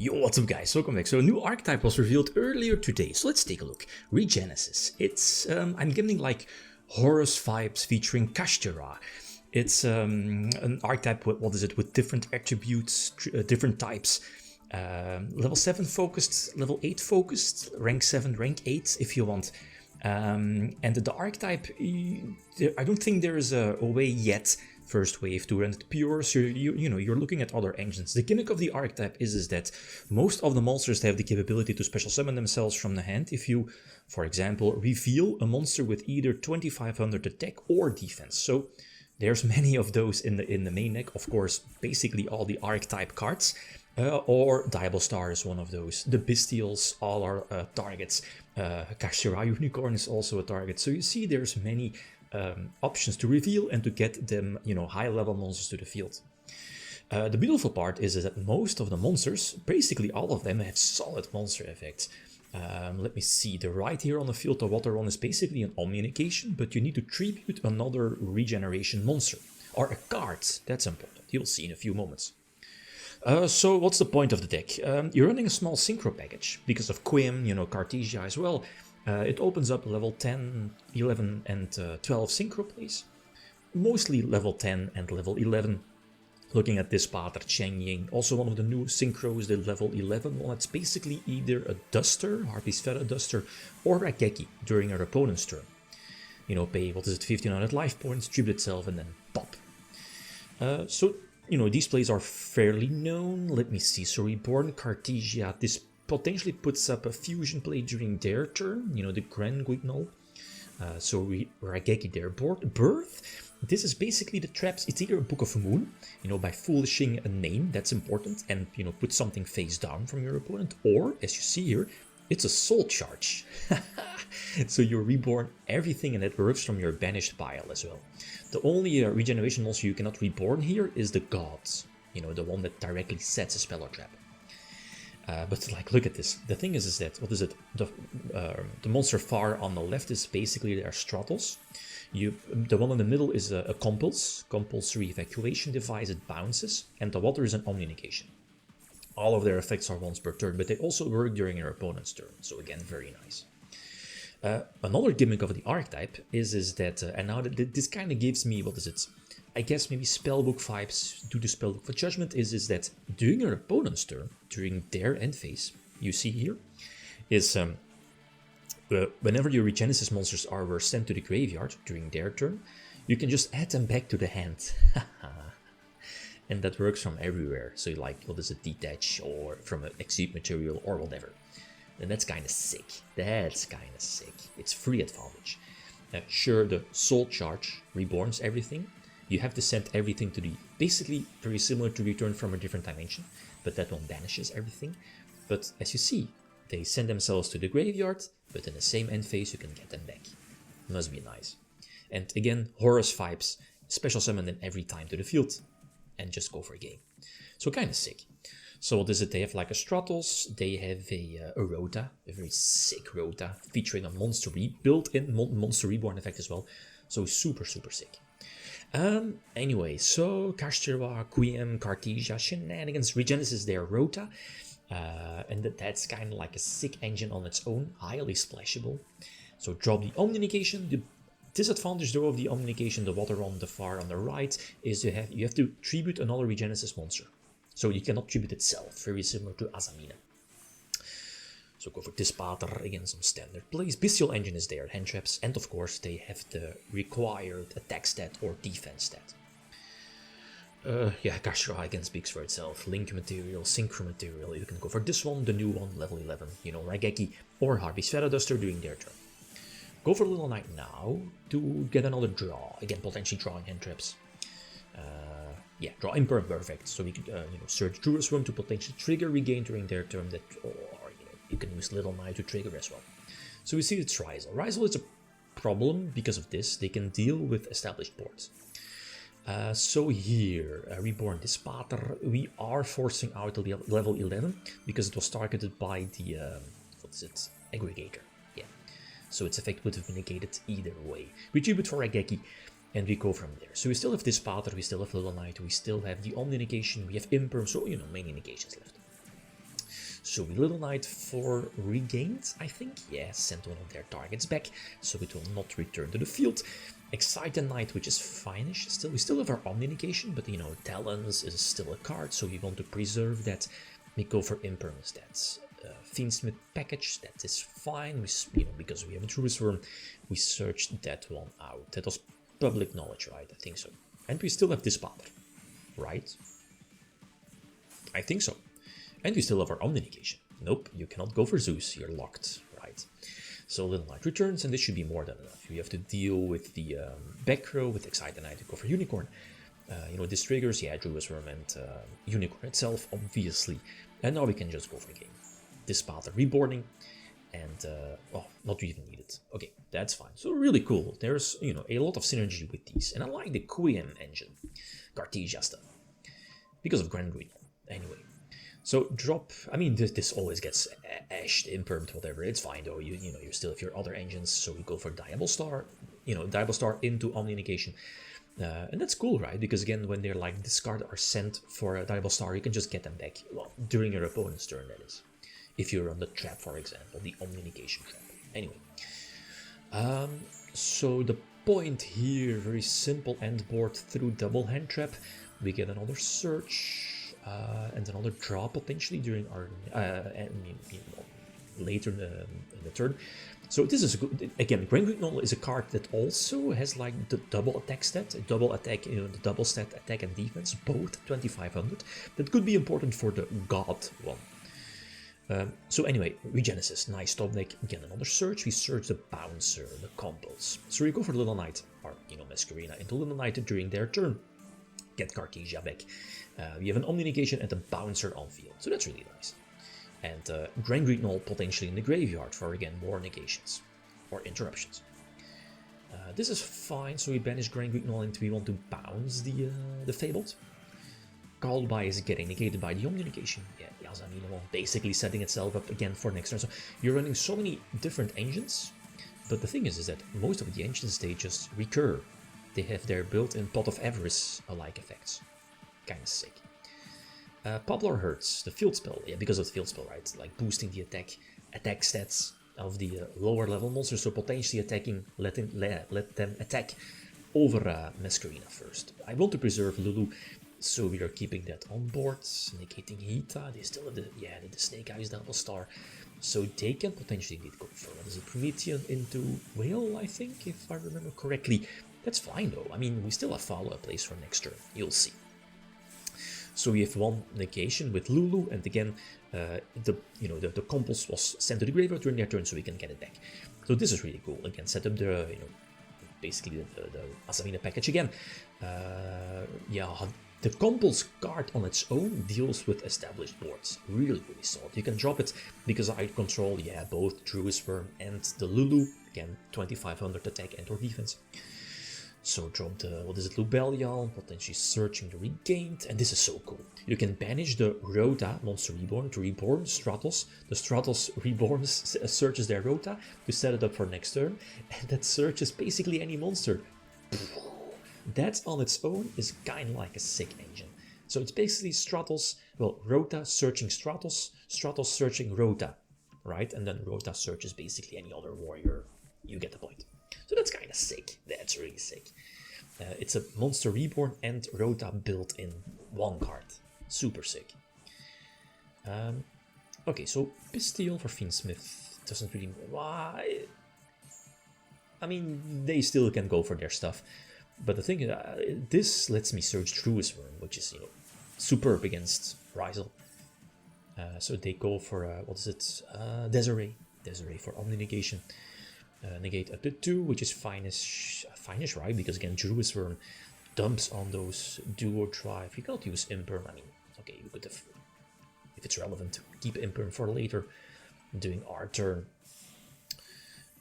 Yo, what's up guys, welcome back. So a new archetype was revealed earlier today, so let's take a look. Regenesis. It's, I'm getting like Horus vibes featuring Kashtira. It's an archetype with, with different attributes, different types. Level 7 focused, level 8 focused, rank 7, rank 8 if you want. And the archetype, I don't think there is a way yet first wave to render it pure, so you're looking at other engines. The gimmick of the archetype is that most of the monsters have the capability to special summon themselves from the hand if you, for example, reveal a monster with either 2500 attack or defense. So there's many of those in the main deck, of course, basically all the archetype cards, or Diablo Star is one of those. The Bestials all are targets. Kashtira Unicorn is also a target. So you see there's many options to reveal and to get them, high level monsters to the field. The beautiful part is that most of the monsters, basically all of them, have solid monster effects. Let me see, the right here on the field, the water one is basically an omnication, but you need to tribute another regeneration monster, or a card, that's important, you'll see in a few moments. So what's the point of the deck? You're running a small synchro package, because of Quim, Cartesia as well. It opens up level 10, 11 and 12 synchro plays. Mostly level 10 and level 11. Looking at this pattern, Cheng Ying, also one of the new synchros, the level 11 one. It's basically either a Duster, Harpy's Feather Duster, or a Geki during your opponent's turn. Pay, 1500 life points, tribute itself, and then pop. So, these plays are fairly known. Let me see. So, Reborn Cartesia, this potentially puts up a fusion play during their turn, the Grand Guignol. So Rageki their birth. This is basically the traps. It's either a Book of Moon, by foolishing a name, that's important, and put something face down from your opponent, or as you see here, it's a soul charge. So you reborn everything, and it works from your banished pile as well. The only regeneration monster you cannot reborn here is the Gods, the one that directly sets a spell or trap. But look at this. The thing is that, the monster far on the left is basically their Stratos. The one in the middle is a compulsory evacuation device, it bounces, and the water is an omni-negation. All of their effects are once per turn, but they also work during your opponent's turn, so again, very nice. Another gimmick of the archetype is that, and now this kind of gives me, I guess maybe spellbook vibes to the spellbook for judgment, is that during your opponent's turn, during their end phase, you see here, is whenever your Regenesis monsters were sent to the graveyard during their turn, you can just add them back to the hand. And that works from everywhere. So detach, or from an exceed material, or whatever. And that's kind of sick. It's free advantage. Sure, the soul charge reborns everything. You have to send everything to basically very similar to Return from a Different Dimension, but that one banishes everything. But as you see, they send themselves to the graveyard, but in the same end phase you can get them back. Must be nice. And again, Horus vibes, special summon them every time to the field, and just go for a game. So kind of sick. So what is it? They have like a Stratos, they have a Rota, a very sick Rota, featuring a monster built-in monster reborn effect as well. So super, super sick. Anyway, so Kashtira, Quiem, Cartesia, Shenanigans, Regenesis, their Rota. And that's kind of like a sick engine on its own, highly splashable. So drop the omni-negation. The disadvantage though of the omni-negation, the water on the far on the right, is you have to tribute another Regenesis monster. So you cannot tribute itself, very similar to Azamina. So go for Dispater, again some standard plays. Bestial engine is there, hand traps, and of course they have the required attack stat or defense stat. Kashtira again speaks for itself. Link material, synchro material, you can go for this one, the new one, level 11, Rageki or Harpy's Feather Duster during their turn. Go for Little Knight now to get another draw, again potentially drawing hand traps. Draw Imperfect, so we could search Druid's Room to potentially trigger regain during their turn, or you can use Little Knight to trigger as well. So we see it's Rizal. Rizal is a problem because of this, they can deal with established boards. So here, Reborn Dispater, we are forcing out the level 11 because it was targeted by the, aggregator. Yeah, so its effect would have been negated either way. We tribute for Rageki, and we go from there. So we still have Dispater, we still have Little Knight, we still have the Omni negation, we have Imperm, so many negations left. So we Little Knight for regained, I think. Yeah, send one of their targets back, so it will not return to the field. Excited Knight, which is fine-ish. Still, we still have our Omni negation, but you know, Talons is still a card, so we want to preserve that. We go for Imperms. That's Fiendsmith package. That is fine. We, because we have a Druid's Worm, we searched that one out. That was public knowledge, right? I think so. And we still have Dispater, right? I think so. And we still have our Omni negation. Nope, you cannot go for Zeus. You're locked, right? So Little Knight returns, and this should be more than enough. You have to deal with the back row with Excited Knight to go for Unicorn. This triggers, yeah, Druid's Worm and Unicorn itself, obviously. And now we can just go for the game. This path of Reborning, and, not even needed. Okay, that's fine. So really cool. There's, a lot of synergy with these. And I like the QM engine, Cartesia stuff, because of Grand Green. Anyway. So drop, I mean, this always gets ashed, impermed, whatever. It's fine though. You still have your other engines. So we go for Diabol Star, Diabol Star into Omni negation. And that's cool, right? Because again, when they're like discard or sent for a Diabol Star, you can just get them back. Well, during your opponent's turn, that is. If you're on the trap, for example, the Omni negation trap. Anyway. So the point here, very simple end board through double hand trap. We get another search. And another draw potentially during our later in the turn. So this is good. Again, Grand Great Novel is a card that also has like the double attack stat, double attack, the double stat attack and defense, both 2500. That could be important for the God one. So anyway, Regenesis, nice top deck. Again, another search. We search the Bouncer, the combos. So we go for Little Knight, or Masquerena into Little Knight during their turn. Get Cartesia back. We have an Omni negation and a Bouncer on field, so that's really nice. And Grand Great Null potentially in the graveyard for, again, more negations or interruptions. This is fine, so we banish Grand Great Null and we want to bounce the Fabled. Called by is getting negated by the Omni negation. Yeah, Yazamino basically setting itself up again for next turn. So you're running so many different engines, but the thing is that most of the engines, they just recur. They have their built-in Pot of Avarice-alike effects. Kinda sick. Poplar Hurts, the field spell, yeah, because of the field spell, right? Like boosting the attack stats of the lower level monsters, so potentially attacking, let them attack over Masquerena first. I want to preserve Lulu, so we are keeping that on board, negating Hita. They still have the Snake Eyes Double Star, so they can potentially go for, what is it, Promethean into Whale, I think, if I remember correctly. That's fine though. I mean, we still have follow-up plays for next turn. You'll see. So we have one negation with Lulu, and again, the Compulse was sent to the graveyard during their turn, so we can get it back. So this is really cool. Again, set up the basically the Asamina package again. The Compulse card on its own deals with established boards. Really solid. You can drop it because I control both Druid's Worm and the Lulu. Again, 2500 attack and or defense. So drop the, Lubellion, potentially searching the Regained, and this is so cool. You can banish the Rota, Monster Reborn, to reborn Stratos. The Stratos Reborn searches their Rota to set it up for next turn, and that searches basically any monster. That on its own is kind of like a sick engine. So it's basically Stratos, Rota searching Stratos, Stratos searching Rota, right? And then Rota searches basically any other warrior. You get the point. So that's kind of sick. That's really sick. It's a Monster Reborn and Rota built in one card. Super sick. Okay, so Pistol for Fiendsmith doesn't really... Why? I mean, they still can go for their stuff. But the thing is, this lets me search Druid's Worm, which is, superb against Ryzel. So they go for, Desiree. Desiree for Omni negation. Negate up to 2, which is finish, right? Because again, Druid's Worm dumps on those duo drive. You cannot use Imperm. I mean, okay, you could have, if it's relevant, keep Imperm for later. Doing our turn.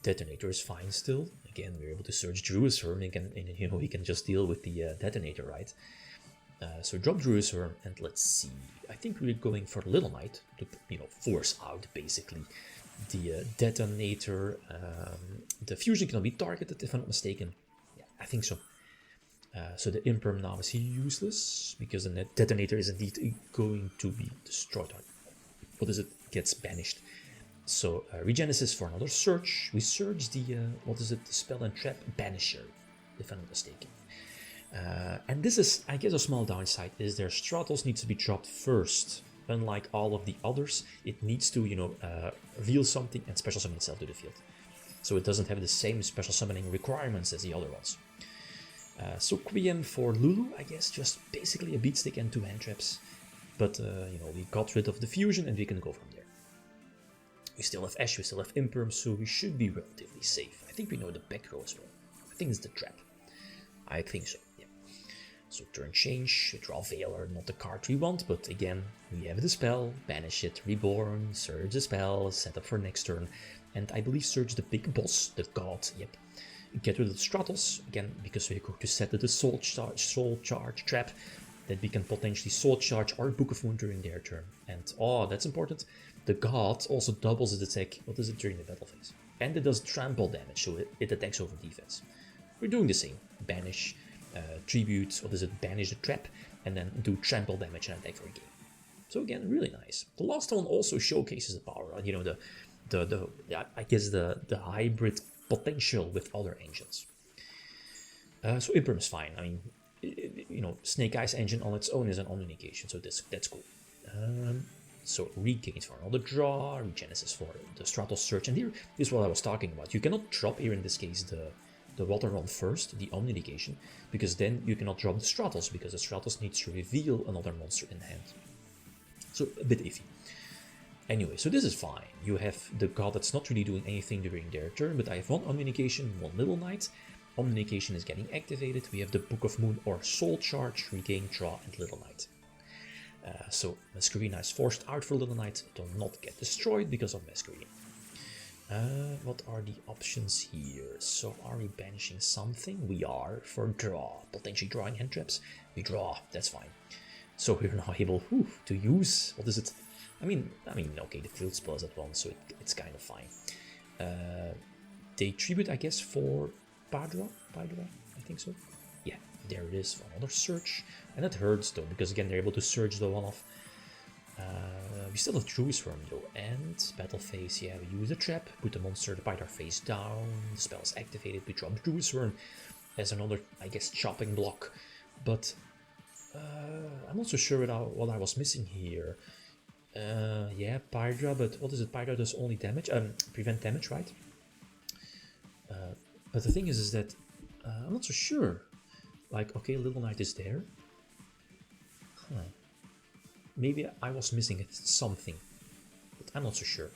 Detonator is fine still. Again, we're able to search Druid's Worm, and we can just deal with the Detonator, right? So drop Druid's Worm, and let's see. I think we're going for Little Knight to, force out basically the Detonator. The fusion cannot be targeted, if I'm not mistaken. Yeah, I think so. So the Imperm now is useless, because the Detonator is indeed going to be destroyed. gets banished. So Regenesis for another search. We search the the spell and trap banisher, if I'm not mistaken. And this is, I guess, a small downside is their Stratos needs to be dropped first. Unlike all of the others, it needs to, reveal something and special summon itself to the field. So it doesn't have the same special summoning requirements as the other ones. So Quiem for Lulu, I guess, just basically a beat stick and 2 hand traps. But, we got rid of the fusion and we can go from there. We still have Ash, we still have Imperm, so we should be relatively safe. I think we know the back row as well. I think it's the trap. I think so, yeah. So turn change, draw Veiler, not the card we want, but again, we have the spell, banish it, reborn, surge the spell, set up for next turn, and I believe surge the big boss, the god, yep. Get rid of the Stratos, again, because we're going to set the soul charge trap, that we can potentially soul charge or Book of Moon during their turn. And, oh, that's important, the god also doubles its attack, during the battle phase. And it does trample damage, so it attacks over defense. We're doing the same, banish, tribute, banish the trap, and then do trample damage and attack for a game. So again, really nice. The last one also showcases the power, I guess the hybrid potential with other engines. So Imperm is fine. I mean, Snake Eyes engine on its own is an omni-negation, so that's cool. So Regains for another draw, Regenesis for the Stratos search, and here is what I was talking about. You cannot drop here in this case the water one first, the omni-negation, because then you cannot drop the Stratos, because the Stratos needs to reveal another monster in hand. So a bit iffy. Anyway, so this is fine. You have the god that's not really doing anything during their turn, but I have one omni-negation, one Little Knight. Omni-negation is getting activated. We have the Book of Moon or Soul Charge, Regain, Draw, and Little Knight. So Masquerina is forced out for Little Knight, do not get destroyed because of Masquerina. What are the options here? So are we banishing something? We are for draw, potentially drawing hand traps. We draw, that's fine. So we're now able to use, I mean, okay, the field spell is at once, so it's kind of fine. They tribute, I guess, for Padra, I think so. Yeah, there it is, another search. And it hurts though, because again, they're able to surge the one off. We still have Druid's Worm though, and battle phase, yeah, we use a trap, put the monster, the Pythar face down, the spell is activated, we drop Druid's Worm as another, I guess, chopping block. But I'm not so sure what I was missing here. Yeah, Pydra, but what is it? Pydra does only damage, prevent damage, right? But the thing is that I'm not so sure. Like, okay, Little Knight is there. Huh. Maybe I was missing something, but I'm not so sure.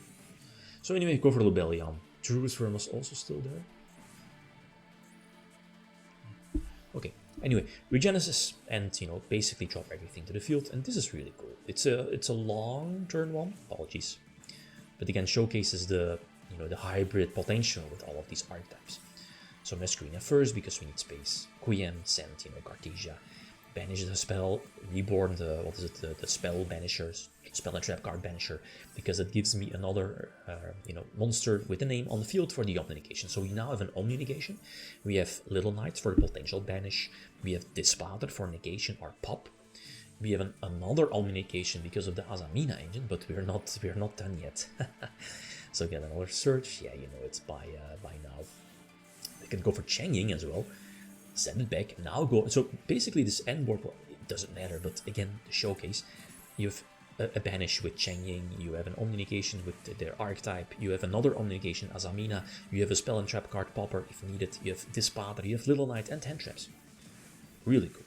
So anyway, go for Lubellion. Druid's Worm was also still there. Okay, anyway, Regenesis, and basically drop everything to the field, and this is really cool. It's a long turn one, apologies, but again showcases the the hybrid potential with all of these archetypes. So Masquerina first because we need space. Quiem, send Cartesia, banish the spell, reborn the spell banishers, spell and trap card banisher, because it gives me another monster with a name on the field for the omni-negation. So we now have an omni-negation. We have Little Knight for potential banish. We have Dispater for negation or pop. We have another omni-negation because of the Azamina engine, but we're not done yet. So again, another search. Yeah, it's by now. We can go for Changying as well. Send it back. Now go. So basically, this end board, well, it doesn't matter. But again, the showcase. You have a banish with Changying. You have an omni-negation with their archetype. You have another omni-negation, Azamina. You have a spell and trap card popper if needed. You have Dispater. You have Little Knight and hand traps. Really cool.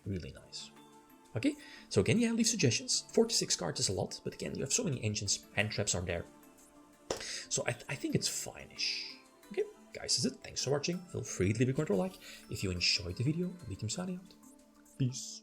Really nice. Okay. So again, yeah, leave suggestions. 46 cards is a lot, but again, you have so many engines. Hand traps are there. So I think it's fine-ish. Okay, guys, that's it. Thanks for watching. Feel free to leave a comment or like if you enjoyed the video. Become signing out. Peace.